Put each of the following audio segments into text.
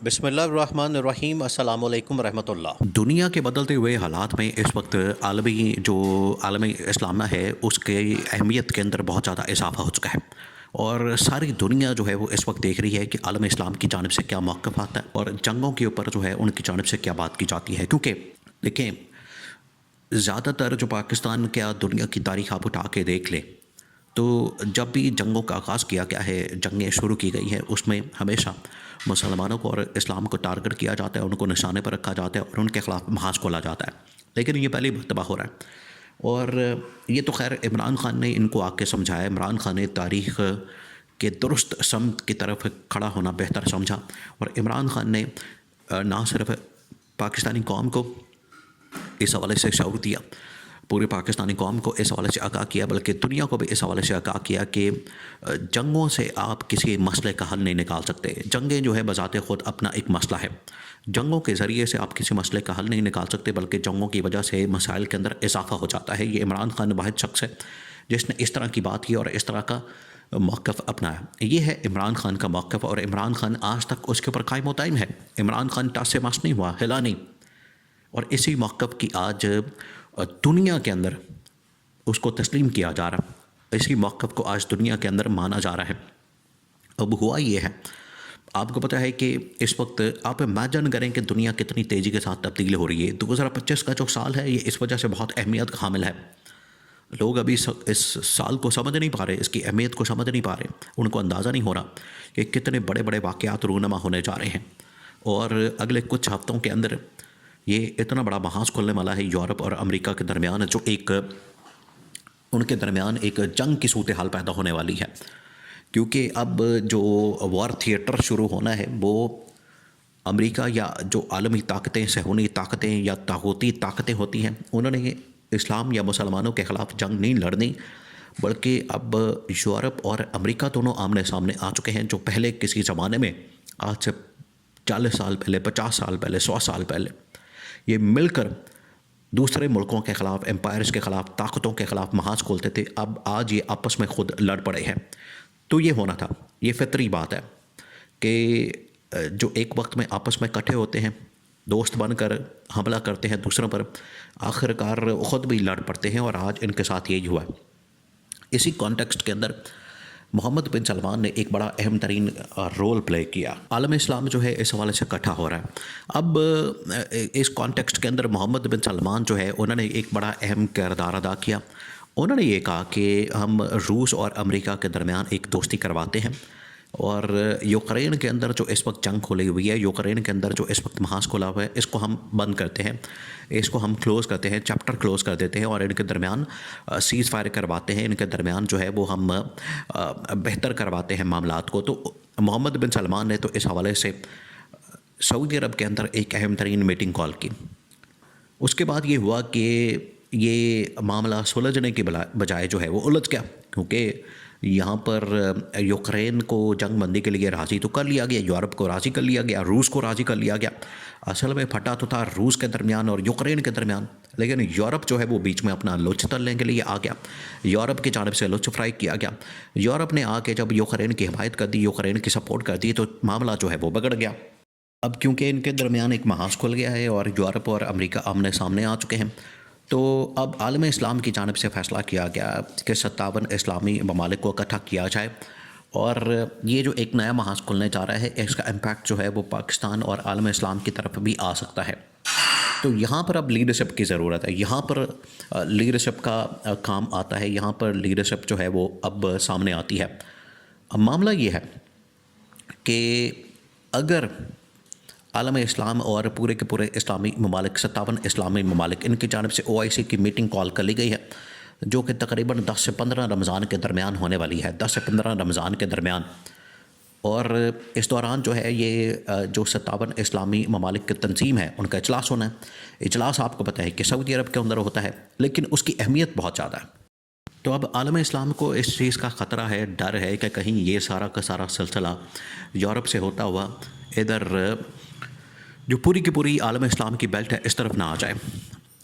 بسم اللہ الرحمن الرحیم۔ السلام علیکم ورحمۃ اللہ۔ دنیا کے بدلتے ہوئے حالات میں اس وقت عالمی اسلام ہے اس کے اہمیت کے اندر بہت زیادہ اضافہ ہو چکا ہے، اور ساری دنیا جو ہے وہ اس وقت دیکھ رہی ہے کہ عالم اسلام کی جانب سے کیا موقف آتا ہے اور جنگوں کے اوپر جو ہے ان کی جانب سے کیا بات کی جاتی ہے۔ کیونکہ دیکھیں، زیادہ تر جو پاکستان کیا دنیا کی تاریخ آپ اٹھا کے دیکھ لیں تو جب بھی جنگوں کا آغاز کیا گیا ہے، جنگیں شروع کی گئی ہیں، اس میں ہمیشہ مسلمانوں کو اور اسلام کو ٹارگٹ کیا جاتا ہے، ان کو نشانے پر رکھا جاتا ہے اور ان کے خلاف محاذ کھولا جاتا ہے۔ لیکن یہ پہلی مرتبہ ہو رہا ہے، اور یہ تو خیر عمران خان نے ان کو آ کے سمجھایا۔ عمران خان نے تاریخ کے درست سمت کی طرف کھڑا ہونا بہتر سمجھا، اور عمران خان نے نہ صرف پاکستانی قوم کو اس حوالے سے شعور دیا، پورے پاکستانی قوم کو اس حوالے سے آگاہ کیا، بلکہ دنیا کو بھی اس حوالے سے آگاہ کیا کہ جنگوں سے آپ کسی مسئلے کا حل نہیں نکال سکتے۔ جنگیں جو ہے بذات خود اپنا ایک مسئلہ ہے، جنگوں کے ذریعے سے آپ کسی مسئلے کا حل نہیں نکال سکتے، بلکہ جنگوں کی وجہ سے مسائل کے اندر اضافہ ہو جاتا ہے۔ یہ عمران خان واحد شخص ہے جس نے اس طرح کی بات کی اور اس طرح کا موقف اپنایا۔ یہ ہے عمران خان کا موقف، اور عمران خان آج تک اس کے اوپر قائم و دائم ہے۔ عمران خان ٹس سے مس نہیں ہوا، ہلا نہیں، اور اسی موقف کی آج دنیا کے اندر اس کو تسلیم کیا جا رہا ہے، اسی موقف کو آج دنیا کے اندر مانا جا رہا ہے۔ اب ہوا یہ ہے، آپ کو پتہ ہے کہ اس وقت آپ امیجن کریں کہ دنیا کتنی تیزی کے ساتھ تبدیل ہو رہی ہے۔ 2025 کا جو سال ہے یہ اس وجہ سے بہت اہمیت کا حامل ہے۔ لوگ ابھی اس سال کو سمجھ نہیں پا رہے، اس کی اہمیت کو سمجھ نہیں پا رہے، ان کو اندازہ نہیں ہو رہا کہ کتنے بڑے بڑے واقعات رونما ہونے جا رہے ہیں، اور اگلے کچھ ہفتوں کے اندر یہ اتنا بڑا محاذ کھلنے والا ہے یورپ اور امریکہ کے درمیان، جو ان کے درمیان ایک جنگ کی صورتحال پیدا ہونے والی ہے۔ کیونکہ اب جو وار تھیٹر شروع ہونا ہے وہ امریکہ یا جو عالمی طاقتیں، صہیونی طاقتیں یا طاغوتی طاقتیں ہوتی ہیں، انہوں نے اسلام یا مسلمانوں کے خلاف جنگ نہیں لڑنی، بلکہ اب یورپ اور امریکہ دونوں آمنے سامنے آ چکے ہیں، جو پہلے کسی زمانے میں آج سے 40 سال پہلے، 50 سال پہلے، 100 سال پہلے یہ مل کر دوسرے ملکوں کے خلاف، امپائرز کے خلاف، طاقتوں کے خلاف محاذ کھولتے تھے، اب آج یہ آپس میں خود لڑ پڑے ہیں۔ تو یہ ہونا تھا، یہ فطری بات ہے کہ جو ایک وقت میں آپس میں اکٹھے ہوتے ہیں، دوست بن کر حملہ کرتے ہیں دوسروں پر، آخر کار خود بھی لڑ پڑتے ہیں، اور آج ان کے ساتھ یہی ہوا ہے۔ اسی کانٹیکسٹ کے اندر محمد بن سلمان نے ایک بڑا اہم ترین رول پلے کیا۔ عالم اسلام جو ہے اس حوالے سے اکٹھا ہو رہا ہے۔ اب اس کانٹیکسٹ کے اندر محمد بن سلمان جو ہے انہوں نے ایک بڑا اہم کردار ادا کیا۔ انہوں نے یہ کہا کہ ہم روس اور امریکہ کے درمیان ایک دوستی کرواتے ہیں، اور یوکرین کے اندر جو اس وقت جنگ کھلی ہوئی ہے، یوکرین کے اندر جو اس وقت محاذ کھلا ہوا ہے، اس کو ہم بند کرتے ہیں، اس کو ہم کلوز کرتے ہیں، چیپٹر کلوز کر دیتے ہیں، اور ان کے درمیان سیز فائر کرواتے ہیں، ان کے درمیان جو ہے وہ ہم بہتر کرواتے ہیں معاملات کو۔ تو محمد بن سلمان نے تو اس حوالے سے سعودی عرب کے اندر ایک اہم ترین میٹنگ کال کی۔ اس کے بعد یہ ہوا کہ یہ معاملہ سلجھنے کے بجائے جو ہے وہ الجھ گیا، کیونکہ یہاں پر یوکرین کو جنگ بندی کے لیے راضی تو کر لیا گیا، یورپ کو راضی کر لیا گیا، روس کو راضی کر لیا گیا۔ اصل میں پھٹا تو تھا روس کے درمیان اور یوکرین کے درمیان، لیکن یورپ جو ہے وہ بیچ میں اپنا لچ تلنے کے لیے آ گیا، یورپ کی جانب سے لچ فرائی کیا گیا۔ یورپ نے آ کے جب یوکرین کی حمایت کر دی، یوکرین کی سپورٹ کر دی، تو معاملہ جو ہے وہ بگڑ گیا۔ اب کیونکہ ان کے درمیان ایک محاذ کھل گیا ہے اور یورپ اور امریکہ آمنے سامنے آ چکے ہیں، تو اب عالم اسلام کی جانب سے فیصلہ کیا گیا کہ 57 اسلامی ممالک کو اکٹھا کیا جائے، اور یہ جو ایک نیا محاذ کھلنے جا رہا ہے، اس کا امپیکٹ جو ہے وہ پاکستان اور عالم اسلام کی طرف بھی آ سکتا ہے۔ تو یہاں پر اب لیڈرشپ کی ضرورت ہے، یہاں پر لیڈرشپ کا کام آتا ہے، یہاں پر لیڈرشپ جو ہے وہ اب سامنے آتی ہے۔ اب معاملہ یہ ہے کہ اگر عالم اسلام اور پورے کے پورے اسلامی ممالک، 57 اسلامی ممالک، ان کی جانب سے OIC کی میٹنگ کال کر لی گئی ہے، جو کہ تقریباً 10 سے 15 رمضان کے درمیان ہونے والی ہے، 10 سے 15 رمضان کے درمیان، اور اس دوران جو ہے یہ جو 57 اسلامی ممالک کی تنظیم ہے ان کا اجلاس ہونا ہے۔ اجلاس آپ کو پتہ ہے کہ سعودی عرب کے اندر ہوتا ہے، لیکن اس کی اہمیت بہت زیادہ ہے۔ تو اب عالم اسلام کو اس چیز کا خطرہ ہے، ڈر ہے کہ کہیں یہ سارا کا سارا سلسلہ یورپ سے ہوتا ہوا ادھر جو پوری کی پوری عالم اسلام کی بیلٹ ہے اس طرف نہ آ جائے۔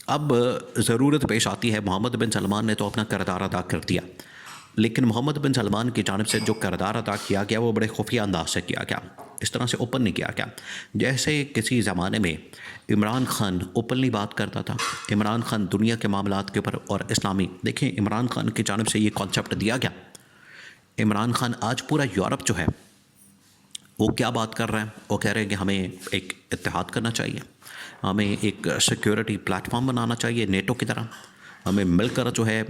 اب ضرورت پیش آتی ہے، محمد بن سلمان نے تو اپنا کردار ادا کر دیا، لیکن محمد بن سلمان کی جانب سے جو کردار ادا کیا گیا وہ بڑے خفیہ انداز سے کیا گیا، اس طرح سے اوپن نہیں کیا گیا۔ جیسے کسی زمانے میں عمران خان اوپنلی بات کرتا تھا، عمران خان دنیا کے معاملات کے اوپر اور اسلامی، دیکھیں عمران خان کی جانب سے یہ کانسیپٹ دیا گیا۔ عمران خان آج پورا یورپ جو ہے وہ کیا بات کر رہے ہیں، وہ کہہ رہے ہیں کہ ہمیں ایک اتحاد کرنا چاہیے، ہمیں ایک سیکیورٹی پلیٹ فارم بنانا چاہیے نیٹو کی طرح، ہمیں مل کر جو ہے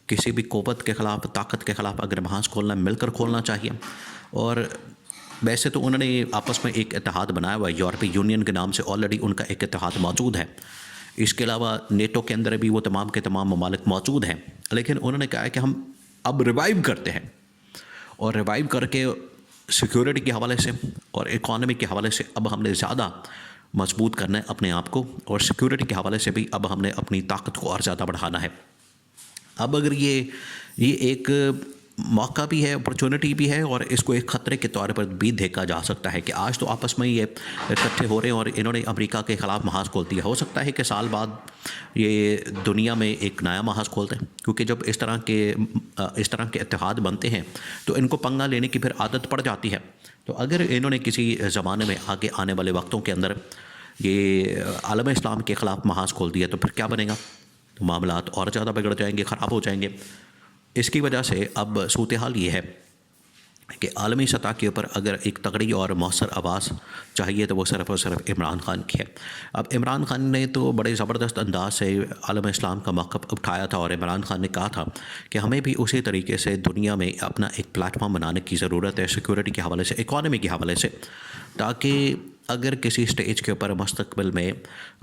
کسی بھی قوت کے خلاف، طاقت کے خلاف اگر محاذ کھولنا ہے مل کر کھولنا چاہیے۔ اور ویسے تو انہوں نے آپس میں ایک اتحاد بنایا ہوا ہے، یورپی یونین کے نام سے آلریڈی ان کا ایک اتحاد موجود ہے۔ اس کے علاوہ نیٹو کے اندر بھی وہ تمام کے تمام ممالک موجود ہیں، لیکن انہوں نے کہا ہے کہ ہم اب ریوائیو کرتے ہیں، اور ریوائیو کر کے سیکیورٹی کے حوالے سے اور اکانومی کے حوالے سے اب ہم نے زیادہ مضبوط کرنا ہے اپنے آپ کو، اور سیکیورٹی کے حوالے سے بھی اب ہم نے اپنی طاقت کو اور زیادہ بڑھانا ہے۔ اب اگر یہ ایک موقع بھی ہے، اپرچونٹی بھی ہے، اور اس کو ایک خطرے کے طور پر بھی دیکھا جا سکتا ہے کہ آج تو آپس میں یہ اکٹھے ہو رہے ہیں اور انہوں نے امریکہ کے خلاف محاذ کھول دیا، ہو سکتا ہے کہ سال بعد یہ دنیا میں ایک نیا محاذ کھولتے ہیں، کیونکہ جب اس طرح کے اتحاد بنتے ہیں تو ان کو پنگا لینے کی پھر عادت پڑ جاتی ہے۔ تو اگر انہوں نے کسی زمانے میں آگے آنے والے وقتوں کے اندر یہ عالم اسلام کے خلاف محاذ کھول دیا تو پھر کیا بنے گا؟ تو معاملات اور زیادہ بگڑ جائیں گے، خراب ہو جائیں گے۔ اس کی وجہ سے اب صورتحال یہ ہے کہ عالمی سطح کے اوپر اگر ایک تگڑی اور مؤثر آواز چاہیے تو وہ صرف اور صرف عمران خان کی ہے۔ اب عمران خان نے تو بڑے زبردست انداز سے عالم اسلام کا موقف اٹھایا تھا، اور عمران خان نے کہا تھا کہ ہمیں بھی اسی طریقے سے دنیا میں اپنا ایک پلیٹ فارم بنانے کی ضرورت ہے، سیکیورٹی کے حوالے سے، اکانومی کے حوالے سے، تاکہ اگر کسی سٹیج کے اوپر مستقبل میں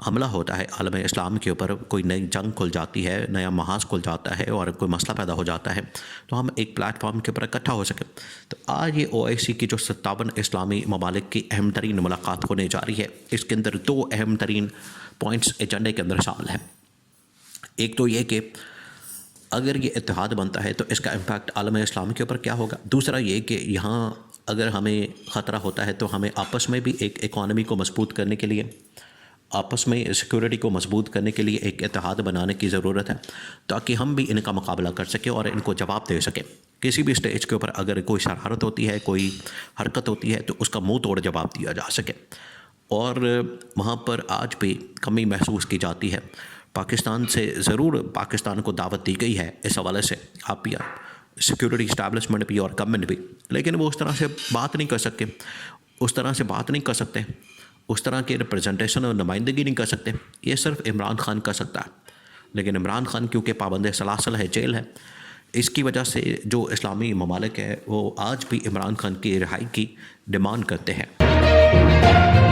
حملہ ہوتا ہے عالم اسلام کے اوپر، کوئی نئی جنگ کھل جاتی ہے، نیا محاذ کھل جاتا ہے اور کوئی مسئلہ پیدا ہو جاتا ہے، تو ہم ایک پلیٹ فارم کے اوپر اکٹھا ہو سکیں۔ تو آج یہ OIC کی جو 57 اسلامی ممالک کی اہم ترین ملاقات ہونے جا رہی ہے، اس کے اندر 2 اہم ترین پوائنٹس ایجنڈے کے اندر شامل ہیں۔ ایک تو یہ کہ اگر یہ اتحاد بنتا ہے تو اس کا امپیکٹ عالم اسلام کے اوپر کیا ہوگا، دوسرا یہ کہ یہاں اگر ہمیں خطرہ ہوتا ہے تو ہمیں آپس میں بھی ایک اکانومی کو مضبوط کرنے کے لیے، آپس میں سیکیورٹی کو مضبوط کرنے کے لیے ایک اتحاد بنانے کی ضرورت ہے، تاکہ ہم بھی ان کا مقابلہ کر سکیں اور ان کو جواب دے سکیں۔ کسی بھی سٹیج کے اوپر اگر کوئی شرارت ہوتی ہے، کوئی حرکت ہوتی ہے، تو اس کا منہ توڑ جواب دیا جا سکے۔ اور وہاں پر آج بھی کمی محسوس کی جاتی ہے۔ پاکستان سے ضرور پاکستان کو دعوت دی گئی ہے اس حوالے سے، آپ بھی سیکیورٹی اسٹیبلشمنٹ بھی اور گورنمنٹ بھی، لیکن وہ اس طرح سے بات نہیں کر سکتے، اس طرح سے بات نہیں کر سکتے، اس طرح کی ریپرزنٹیشن اور نمائندگی نہیں کر سکتے۔ یہ صرف عمران خان کر سکتا ہے، لیکن عمران خان کیونکہ پابند سلاسل ہے، جیل ہے، اس کی وجہ سے جو اسلامی ممالک ہے وہ آج بھی عمران خان کی رہائی کی ڈیمانڈ کرتے ہیں۔